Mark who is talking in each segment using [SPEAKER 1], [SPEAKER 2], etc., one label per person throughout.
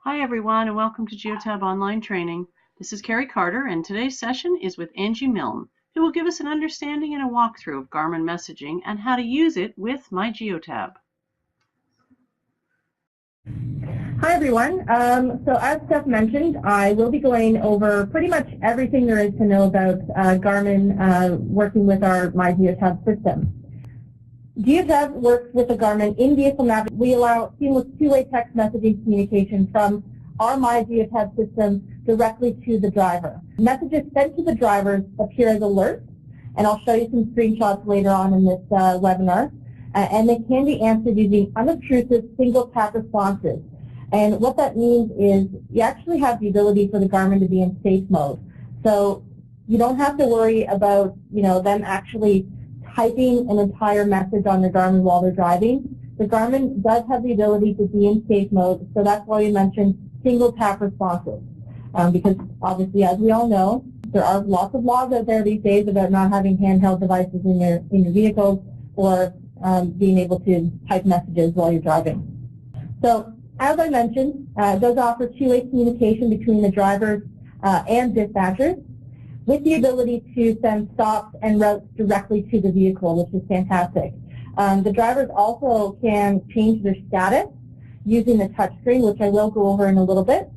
[SPEAKER 1] Hi everyone, and welcome to Geotab online training. This is Carrie Carter, and today's session is with Angie Milne, who will give us an understanding and a walkthrough of Garmin messaging and how to use it with MyGeotab.
[SPEAKER 2] Hi everyone. So as Steph mentioned, I will be going over pretty much everything there is to know about Garmin working with our MyGeotab system. Geotab works with the Garmin in-vehicle navigation. We allow seamless two-way text messaging communication from our MyGeotab system directly to the driver. Messages sent to the drivers appear as alerts, and I'll show you some screenshots later on in this webinar, and they can be answered using unobtrusive single-tap responses. And what that means is you actually have the ability for the Garmin to be in safe mode. So you don't have to worry about, them actually typing an entire message on the Garmin while they're driving. The Garmin does have the ability to be in safe mode, so that's why we mentioned single tap responses. Because obviously, as we all know, there are lots of laws out there these days about not having handheld devices in your vehicles or being able to type messages while you're driving. So as I mentioned, it does offer two-way communication between the drivers and dispatchers, with the ability to send stops and routes directly to the vehicle, which is fantastic. The drivers also can change their status using the touchscreen, which I will go over in a little bit.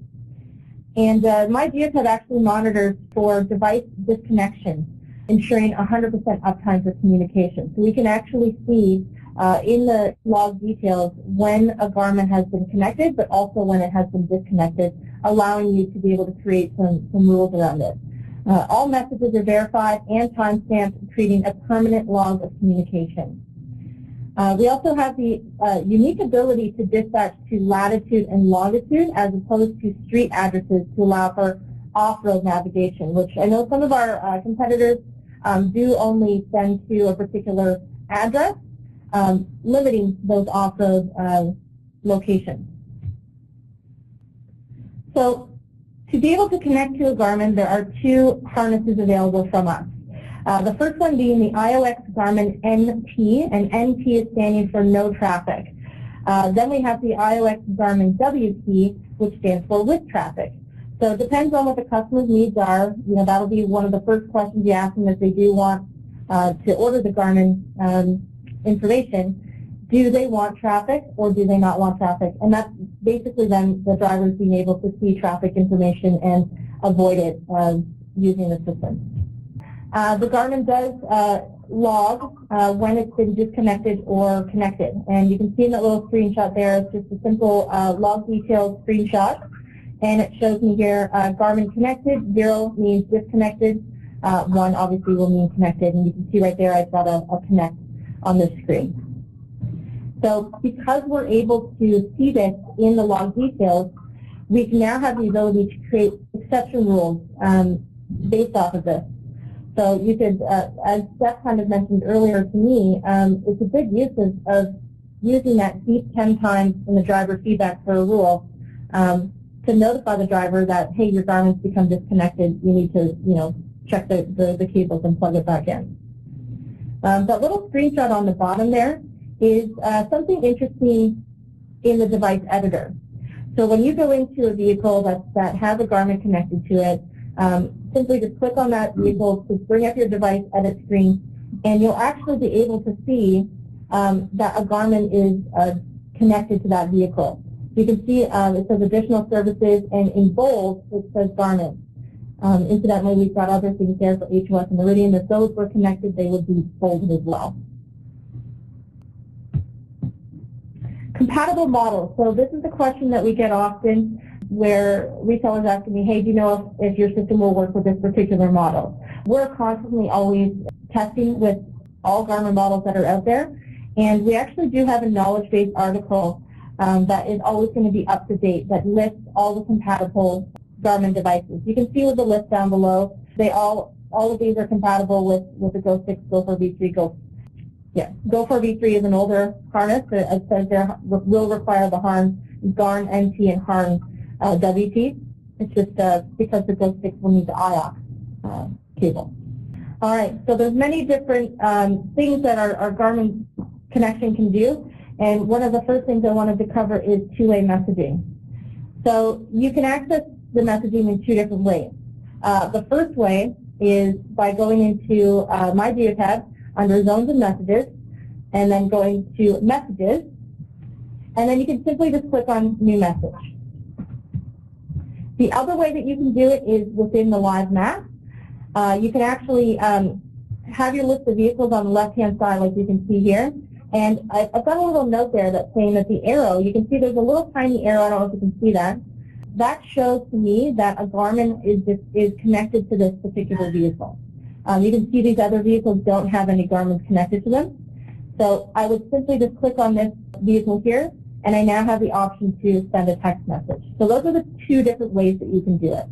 [SPEAKER 2] And MyGeotab actually monitors for device disconnection, ensuring 100% uptime for communication. So we can actually see in the log details when a Garmin has been connected, but also when it has been disconnected, allowing you to be able to create some rules around it. All messages are verified and timestamped, creating a permanent log of communication. We also have the unique ability to dispatch to latitude and longitude as opposed to street addresses to allow for off-road navigation, which I know some of our competitors do only send to a particular address, limiting those off-road locations. So to be able to connect to a Garmin, there are two harnesses available from us. The first one being the iOX Garmin NT, and NT is standing for no traffic. Then we have the iOX Garmin WT, which stands for with traffic. So it depends on what the customer's needs are. That'll be one of the first questions you ask them if they do want to order the Garmin information. Do they want traffic or do they not want traffic? And that's basically then the drivers being able to see traffic information and avoid it using the system. The Garmin does log when it's been disconnected or connected. And you can see in that little screenshot there, it's just a simple log details screenshot. And it shows me here Garmin connected, 0 means disconnected, 1 obviously will mean connected. And you can see right there I've got a connect on this screen. So because we're able to see this in the log details, we can now have the ability to create exception rules based off of this. So you could, as Steph kind of mentioned earlier to me, it's a good use of using that beep 10 times in the driver feedback for a rule to notify the driver that, hey, your Garmin's become disconnected. You need to, check the cables and plug it back in. That little screenshot on the bottom there is something interesting in the device editor. So when you go into a vehicle that has a Garmin connected to it, simply just click on that vehicle to bring up your device edit screen, and you'll actually be able to see that a Garmin is connected to that vehicle. You can see it says additional services, and in bold it says Garmin. Incidentally, we've got other things there for HOS and Meridian. If those were connected, they would be bolded as well. Compatible models. So this is a question that we get often where resellers asking me, hey, do you know if your system will work with this particular model? We're constantly always testing with all Garmin models that are out there, and we actually do have a knowledge-based article that is always going to be up to date that lists all the compatible Garmin devices. You can see with the list down below, all of these are compatible with the Go 6, Go 4 V3, Go 4 V3 is an older harness. It says there will require the Garn NT and Harn WT. It's just because the Go 6 will need the IOX cable. All right, so there's many different things that our Garmin connection can do, and one of the first things I wanted to cover is two-way messaging. So you can access the messaging in two different ways. The first way is by going into MyGeotab under Zones and Messages, and then going to Messages, and then you can simply just click on New Message. The other way that you can do it is within the live map. You can actually have your list of vehicles on the left-hand side like you can see here. And I've got a little note there that's saying that the arrow, you can see there's a little tiny arrow, I don't know if you can see that. That shows to me that a Garmin is connected to this particular vehicle. You can see these other vehicles don't have any Garmins connected to them. So I would simply just click on this vehicle here, and I now have the option to send a text message. So those are the two different ways that you can do it.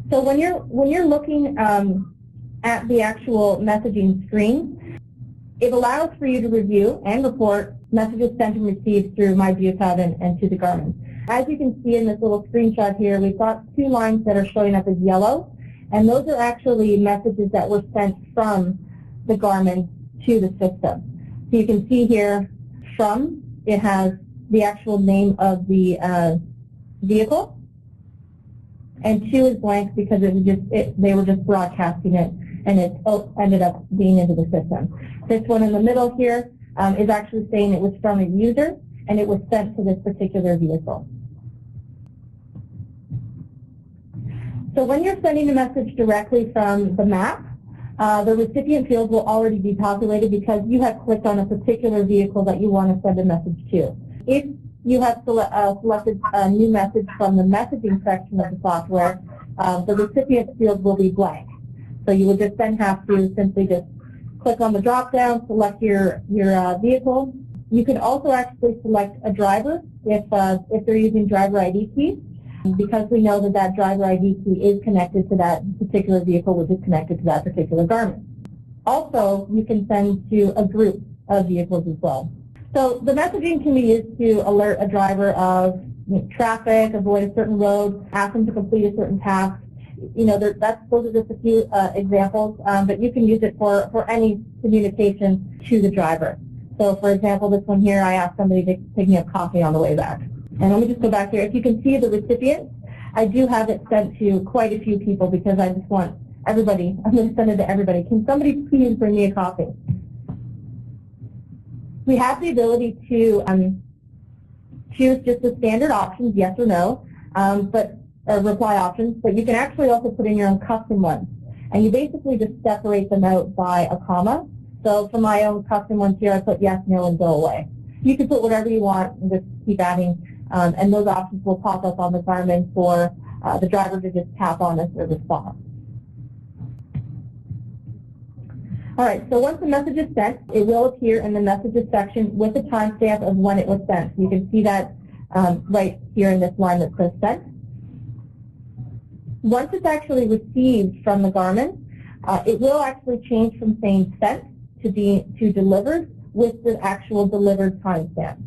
[SPEAKER 2] So when you're looking at the actual messaging screen, it allows for you to review and report messages sent and received through MyGeotab and to the Garmin. As you can see in this little screenshot here, we've got two lines that are showing up as yellow, and those are actually messages that were sent from the Garmin to the system. So you can see here, from, it has the actual name of the vehicle, and two is blank because they were just broadcasting it, and it ended up being into the system. This one in the middle here is actually saying it was from a user, and it was sent to this particular vehicle. So when you're sending a message directly from the map, the recipient field will already be populated because you have clicked on a particular vehicle that you want to send a message to. If you have selected a new message from the messaging section of the software, the recipient field will be blank. So you would just then have to simply just click on the drop-down, select your vehicle. You can also actually select a driver if they're using driver ID keys, because we know that that driver ID key is connected to that particular vehicle, which is connected to that particular Garmin. Also, you can send to a group of vehicles as well. So the messaging can be used to alert a driver of traffic, avoid a certain road, ask them to complete a certain task. Those are just a few examples, but you can use it for any communication to the driver. So, for example, this one here, I asked somebody to take me a coffee on the way back. And let me just go back here. If you can see the recipient, I do have it sent to quite a few people because I just want everybody. I'm going to send it to everybody. Can somebody please bring me a coffee? We have the ability to choose just the standard options, yes or no, or reply options, but you can actually also put in your own custom ones. And you basically just separate them out by a comma. So for my own custom ones here, I put yes, no, and go away. You can put whatever you want and just keep adding, and those options will pop up on the Garmin for the driver to just tap on as their response. All right, so once the message is sent, it will appear in the messages section with the timestamp of when it was sent. You can see that right here in this line that says sent. Once it's actually received from the Garmin, it will actually change from saying sent to delivered with the actual delivered timestamp.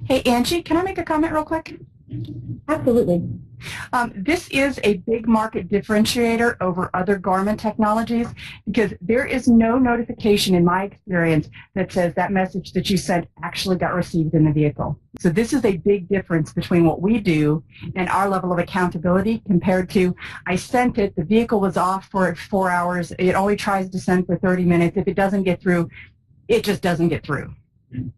[SPEAKER 3] Hey, Angie, can I make a comment real quick?
[SPEAKER 2] Absolutely.
[SPEAKER 3] This is a big market differentiator over other Garmin technologies because there is no notification in my experience that says that message that you sent actually got received in the vehicle. So this is a big difference between what we do and our level of accountability compared to I sent it, the vehicle was off for 4 hours, it only tries to send for 30 minutes. If it doesn't get through, it just doesn't get through.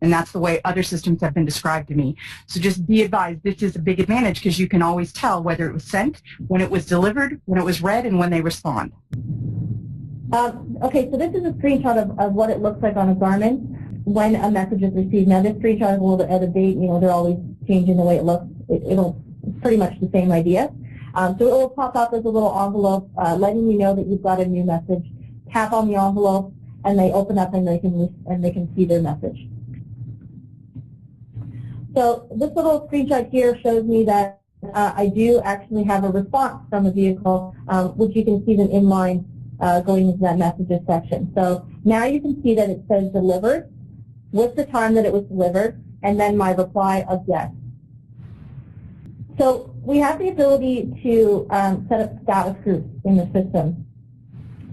[SPEAKER 3] And that's the way other systems have been described to me. So just be advised, this is a big advantage because you can always tell whether it was sent, when it was delivered, when it was read, and when they respond.
[SPEAKER 2] Okay, so this is a screenshot of what it looks like on a Garmin when a message is received. Now this screenshot is a little bit out of date. They're always changing the way it looks. It's pretty much the same idea. So it will pop up as a little envelope letting you know that you've got a new message. Tap on the envelope, and they open up and they can see their message. So this little screenshot here shows me that I do actually have a response from a vehicle, which you can see them in line going into that messages section. So now you can see that it says delivered with the time that it was delivered, and then my reply of yes. So we have the ability to set up status groups in the system.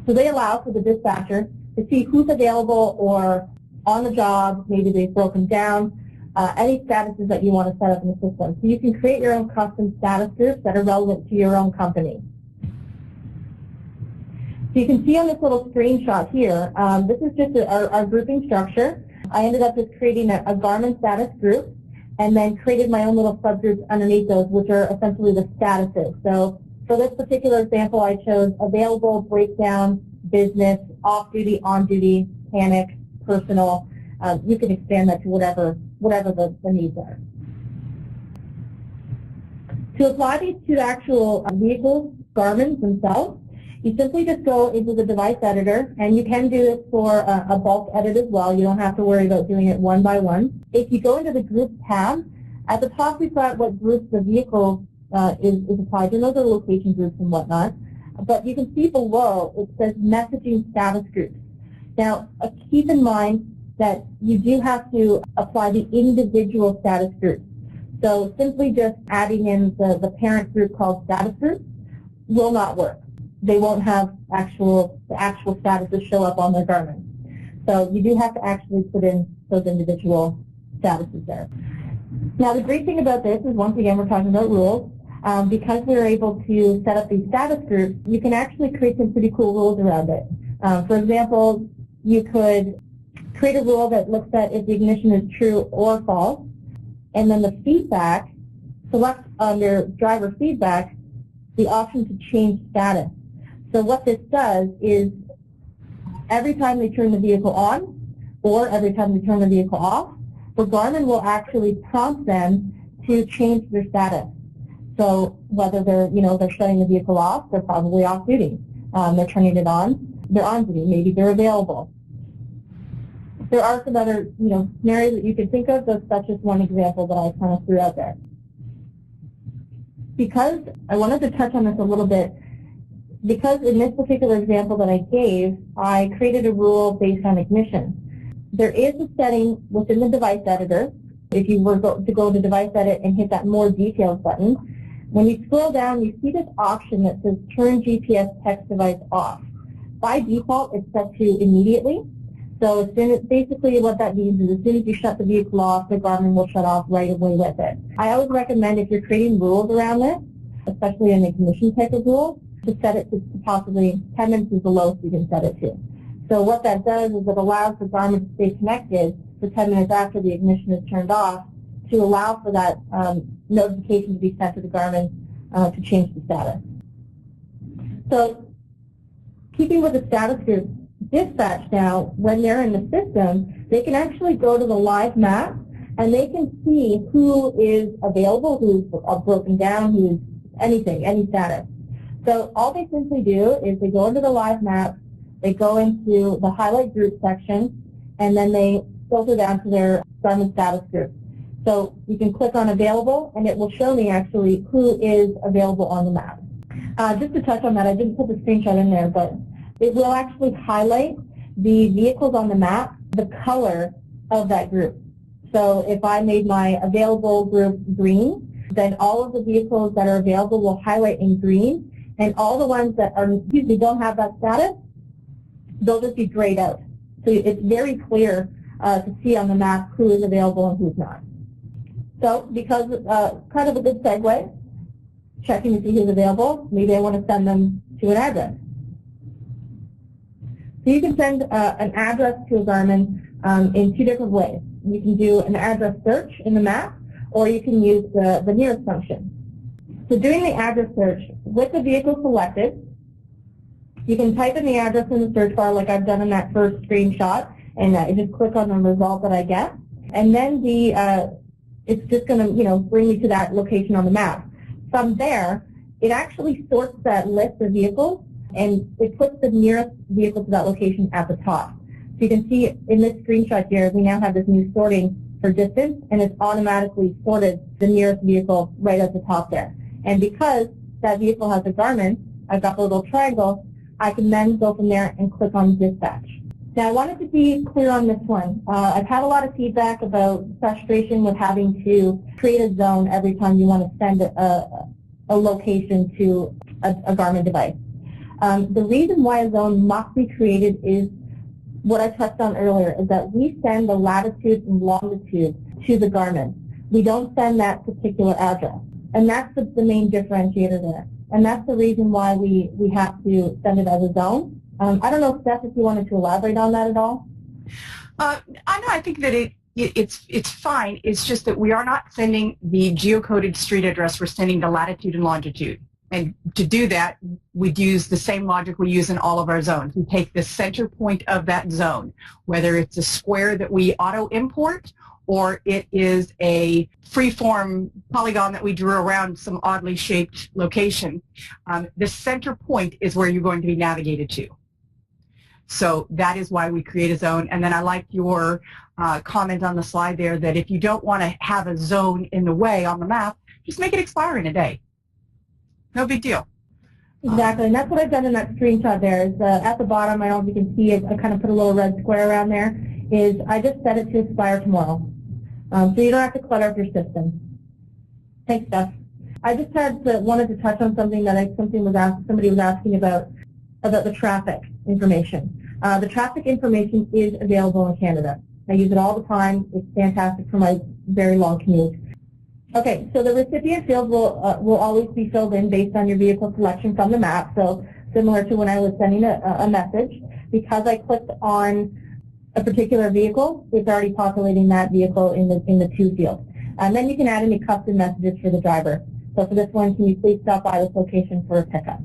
[SPEAKER 2] So they allow for the dispatcher to see who's available or on the job, maybe they've broken down, any statuses that you want to set up in the system. So you can create your own custom status groups that are relevant to your own company. So you can see on this little screenshot here, this is just our grouping structure. I ended up just creating a Garmin status group and then created my own little subgroups underneath those, which are essentially the statuses. So for this particular example, I chose available, breakdown, business, off-duty, on-duty, panic, personal. You can expand that to whatever the needs are. To apply these to the actual vehicles, Garmin themselves, you simply just go into the device editor, and you can do this for a bulk edit as well. You don't have to worry about doing it one by one. If you go into the Groups tab, at the top we've got what groups the vehicle is applied to, and those are location groups and whatnot. But you can see below it says messaging status groups. Now, keep in mind that you do have to apply the individual status groups. So simply just adding in the parent group called status groups will not work. They won't have the actual statuses show up on their Garmin. So you do have to actually put in those individual statuses there. Now the great thing about this is, once again, we're talking about rules. Because we're able to set up these status groups, you can actually create some pretty cool rules around it. For example, you could create a rule that looks at if the ignition is true or false, and then the feedback, select under driver feedback the option to change status. So what this does is every time they turn the vehicle on or every time they turn the vehicle off, the Garmin will actually prompt them to change their status. So whether they're shutting the vehicle off, they're probably off duty. They're turning it on, they're on duty. Maybe they're available. There are some other scenarios that you can think of. That's just one example that I kind of threw out there. Because I wanted to touch on this a little bit, because in this particular example that I gave, I created a rule based on ignition. There is a setting within the device editor. If you were to go to device edit and hit that more details button, when you scroll down, you see this option that says turn GPS text device off. By default, it's set to immediately. So basically what that means is as soon as you shut the vehicle off, the Garmin will shut off right away with it. I always recommend, if you're creating rules around this, especially an ignition type of rule, to set it to possibly 10 minutes is the lowest you can set it to. So what that does is it allows the Garmin to stay connected for 10 minutes after the ignition is turned off to allow for that notification to be sent to the Garmin to change the status. So keeping with the status group, dispatch now, when they're in the system, they can actually go to the live map and they can see who is available, who's broken down, who's anything, any status. So all they simply do is they go into the live map, they go into the highlight group section, and then they filter down to their Garmin status group. So you can click on available, and it will show me actually who is available on the map. Just to touch on that, I didn't put the screenshot in there, but it will actually highlight the vehicles on the map, the color of that group. So if I made my available group green, then all of the vehicles that are available will highlight in green, and all the ones that usually don't have that status, they'll just be grayed out. So it's very clear to see on the map who is available and who's not. So because kind of a good segue, checking to see who's available, maybe I want to send them to an address. So you can send an address to a Garmin in two different ways. You can do an address search in the map, or you can use the nearest function. So doing the address search, with the vehicle selected, you can type in the address in the search bar like I've done in that first screenshot, and just click on the result that I get. And then it's just going to bring me to that location on the map. From there, it actually sorts that list of vehicles, and it puts the nearest vehicle to that location at the top. So you can see in this screenshot here, we now have this new sorting for distance, and it's automatically sorted the nearest vehicle right at the top there. And because that vehicle has a Garmin, I've got the little triangle, I can then go from there and click on dispatch. Now I wanted to be clear on this one. I've had a lot of feedback about frustration with having to create a zone every time you want to send a location to a Garmin device. The reason why a zone must be created is what I touched on earlier, is that we send the latitude and longitude to the Garmin. We don't send that particular address. And that's the main differentiator there. And that's the reason why we have to send it as a zone. I don't know, Steph, if you wanted to elaborate on that at all?
[SPEAKER 3] I think that it's fine. It's just that we are not sending the geocoded street address. We're sending the latitude and longitude. And to do that, we'd use the same logic we use in all of our zones. We take the center point of that zone, whether it's a square that we auto-import or it is a free-form polygon that we drew around some oddly shaped location. The center point is where you're going to be navigated to. So that is why we create a zone. And then I like your comment on the slide there that if you don't want to have a zone in the way on the map, just make it expire in a day. No big deal.
[SPEAKER 2] Exactly, and that's what I've done in that screenshot there. Is at the bottom, I don't know if you can see it, I kind of put a little red square around there, is I just set it to expire tomorrow. So you don't have to clutter up your system. Thanks, Steph. I just wanted to touch on something that somebody was asking about the traffic information. The traffic information is available in Canada. I use it all the time. It's fantastic for my very long commute. Okay, so the recipient field will always be filled in based on your vehicle selection from the map. So similar to when I was sending a message, because I clicked on a particular vehicle, it's already populating that vehicle in the to field. And then you can add any custom messages for the driver. So for this one, can you please stop by this location for a pickup?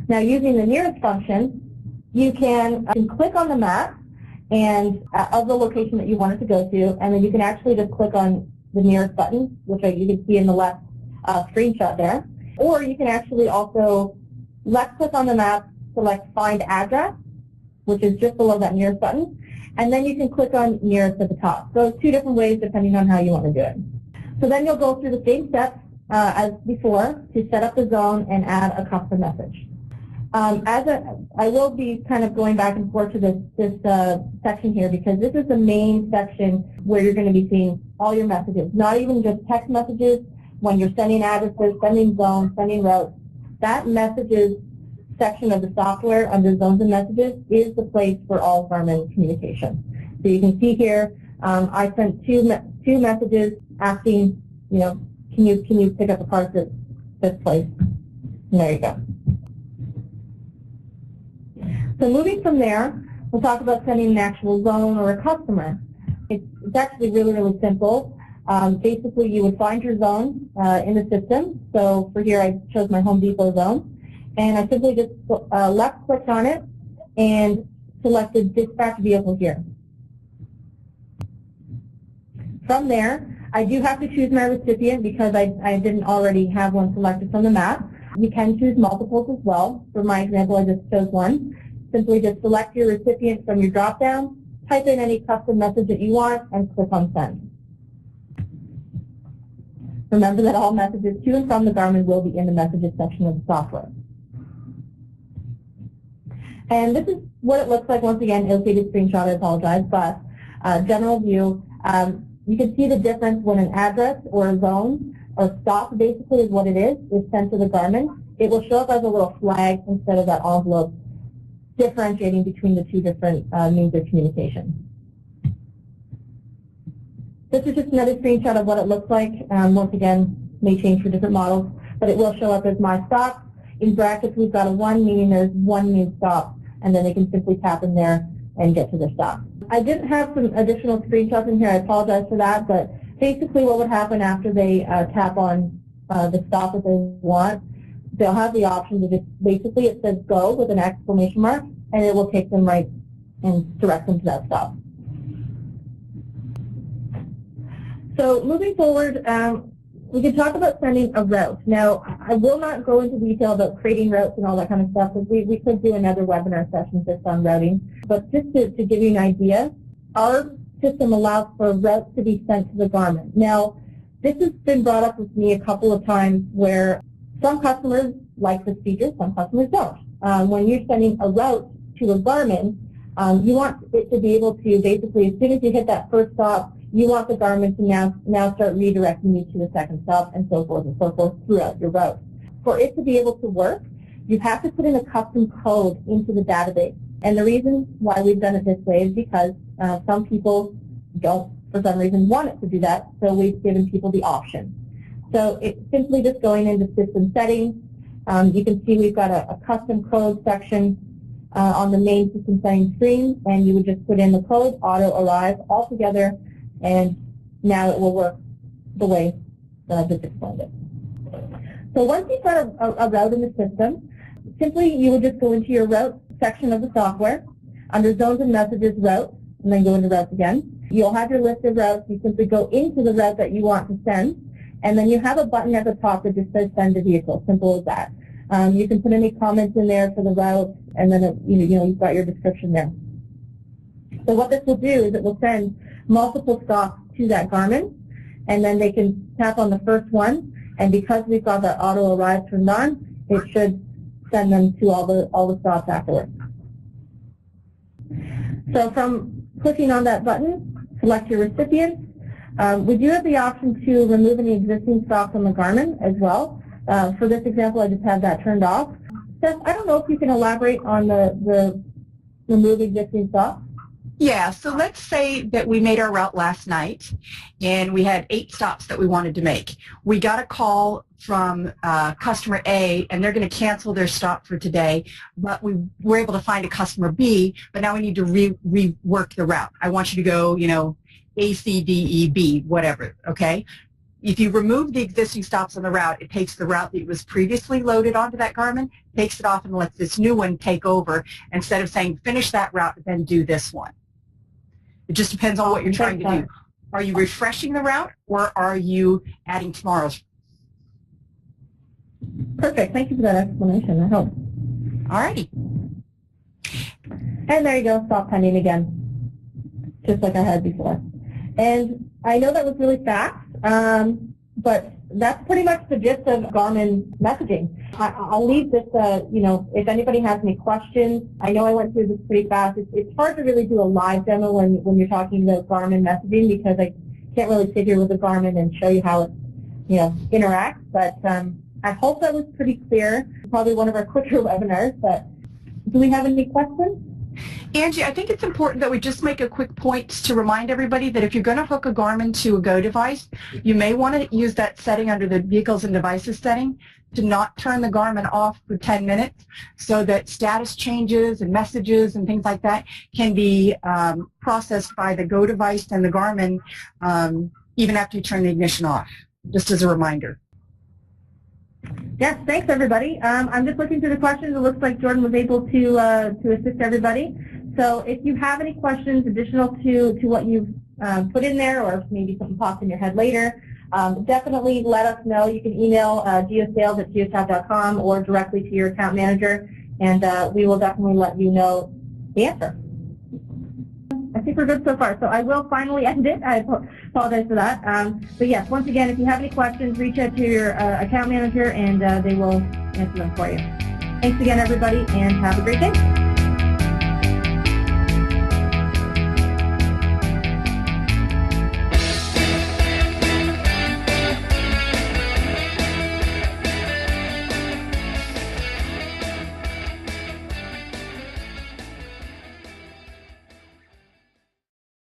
[SPEAKER 2] Now using the nearest function, you can click on the map and of the location that you want it to go to, and then you can actually just click on the nearest button, which you can see in the left screenshot there. Or you can actually also left click on the map, select Find Address, which is just below that nearest button, and then you can click on Nearest at the top. So two different ways depending on how you want to do it. So then you'll go through the same steps as before to set up the zone and add a custom message. I will be kind of going back and forth to this section here because this is the main section where you're going to be seeing all your messages, not even just text messages. When you're sending addresses, sending zones, sending routes, that messages section of the software under zones and messages is the place for all Garmin communication. So you can see here, I sent two messages asking, can you pick up a part at this place? And there you go. So moving from there, we'll talk about sending an actual zone or a customer. It's actually really, really simple. Basically, you would find your zone in the system. So for here, I chose my Home Depot zone. And I simply just left-clicked on it and selected Dispatch Vehicle here. From there, I do have to choose my recipient because I didn't already have one selected from the map. You can choose multiples as well. For my example, I just chose one. Simply just select your recipient from your drop-down, type in any custom message that you want, and click on Send. Remember that all messages to and from the Garmin will be in the Messages section of the software. And this is what it looks like. Once again, illustrated screenshot, I apologize, but general view, you can see the difference when an address or a zone or stop basically is what it is sent to the Garmin. It will show up as a little flag instead of that envelope, differentiating between the two different means of communication. This is just another screenshot of what it looks like. Once again, may change for different models, but it will show up as My Stop. In brackets, we've got a 1, meaning there's one new stop, and then they can simply tap in there and get to their stop. I didn't have some additional screenshots in here. I apologize for that, but basically what would happen after they tap on the stop that they want, they'll have the option to just, basically it says go with an exclamation mark, and it will take them right and direct them to that stop. So moving forward, we can talk about sending a route. Now, I will not go into detail about creating routes and all that kind of stuff, because we could do another webinar session just on routing. But just to give you an idea, our system allows for routes to be sent to the Garmin. Now, this has been brought up with me a couple of times where some customers like this feature, some customers don't. When you're sending a route to a Garmin, you want it to be able to basically, as soon as you hit that first stop, you want the Garmin to now start redirecting you to the second stop and so forth throughout your route. for it to be able to work, you have to put in a custom code into the database. And the reason why we've done it this way is because some people don't, for some reason, want it to do that, so we've given people the option. So it's simply just going into system settings. You can see we've got a custom code section on the main system settings screen, and you would just put in the code, auto arrive all together, and now it will work the way that I've just explained it. So once you've got a route in the system, simply you would just go into your route section of the software, under zones and messages, routes, and then go into routes again. You'll have your list of routes. You simply go into the route that you want to send, and then you have a button at the top that just says send to vehicle, simple as that. You can put any comments in there for the route, and then you've got your description there. So what this will do is it will send multiple stops to that Garmin, and then they can tap on the first one, and because we've got that auto arrive turned on, it should send them to all the stops afterwards. So from clicking on that button, select your recipients. We do have the option to remove any existing stops on the Garmin as well. For this example, I just have that turned off. Steph, I don't know if you can elaborate on the remove existing stops.
[SPEAKER 3] Yeah, so let's say that we made our route last night and we had 8 stops that we wanted to make. We got a call from customer A and they're going to cancel their stop for today, but we were able to find a customer B, but now we need to rework the route. I want you to go, A, C, D, E, B, whatever, okay? If you remove the existing stops on the route, it takes the route that was previously loaded onto that Garmin, takes it off and lets this new one take over instead of saying finish that route and then do this one. It just depends on what you're trying to do. Are you refreshing the route or are you adding tomorrow's?
[SPEAKER 2] Perfect. Thank you for that explanation. That helps.
[SPEAKER 3] All righty.
[SPEAKER 2] And there you go. Stop pending again, just like I had before. And I know that was really fast, but that's pretty much the gist of Garmin messaging. I'll leave this, if anybody has any questions. I know I went through this pretty fast. It's hard to really do a live demo when you're talking about Garmin messaging because I can't really sit here with a Garmin and show you how it, interacts. But I hope that was pretty clear. Probably one of our quicker webinars. But do we have any questions?
[SPEAKER 3] Angie, I think it's important that we just make a quick point to remind everybody that if you're going to hook a Garmin to a Go device, you may want to use that setting under the Vehicles and Devices setting to not turn the Garmin off for 10 minutes so that status changes and messages and things like that can be processed by the Go device and the Garmin even after you turn the ignition off, just as a reminder.
[SPEAKER 2] Yes, thanks everybody. I'm just looking through the questions. It looks like Jordan was able to assist everybody. So if you have any questions additional to what you've put in there, or if maybe something pops in your head later, definitely let us know. You can email geosales@geotab.com or directly to your account manager, and we will definitely let you know the answer. I think we're good so far. So I will finally end it. I apologize for that. But yes, once again, if you have any questions, reach out to your account manager, and they will answer them for you. Thanks again, everybody, and have a great day.